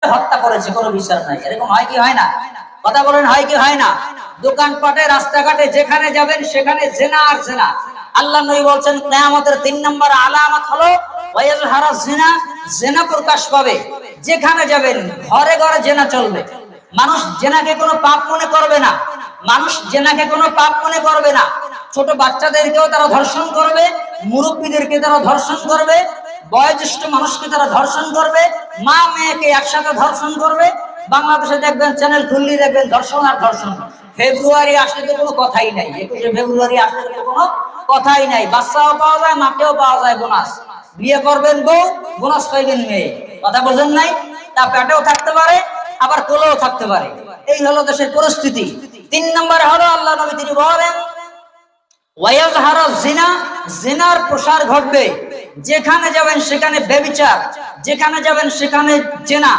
হত্যা করেছে, কোনো বিচার নাই। এরকম হয় কি হয় না? কথা বলেন, হয় কি হয় না? দোকানপাটে, রাস্তাঘাটে যেখানে যাবেন সেখানে জেনা আর জেনা। আল্লাহ নবী বলছেন কিয়ামতের 3 নম্বর আলামত হলো ওয়াইজহারা জিনা, জেনা প্রকাশ পাবে। যেখানে যাবেন ঘরে ঘরে জেনা চলবে। মানুষ জেনাকে কোনো পাপ মনে করবে না, মানুষ জেনাকে কোনো পাপ মনে করবে না। ছোট বাচ্চাদেরকেও তারা ধর্ষণ করবে, মুরব্বীদেরকে তারা ধর্ষণ করবে, বয়োজ্যেষ্ঠ মানুষকে তারা ধর্ষণ করবে, মা মেয়েকে একসাথে ধর্ষণ করবে। বাংলাদেশে দেখবেন, চ্যানেল খুললে দেখবেন ধর্ষণ আর ধর্ষণ। ফেব্রুয়ারি আসলে তো কোনো কথাই নাই, 21শে ফেব্রুয়ারি আসলে তো কোনো কথাই নাই। বাচ্চাও পাওয়া যায়, মাকেও পাওয়া যায় বোনাস। বিয়ে করবেন বউ, বোনাস পাইবেন মেয়ে। কথা বোঝেন নাই? তা পেটেও থাকতে পারে, আবার কোলেও থাকতে পারে। এই হলো দেশের পরিস্থিতি। 3 নম্বর হলো আল্লাহ নবী তিনি বলেন ওয়াইজহারা জিনা, জিনার প্রসার ঘটবে। যেখানে যাবেন সেখানে ব্যভিচার, যেখানে যাবেন সেখানে জেনা।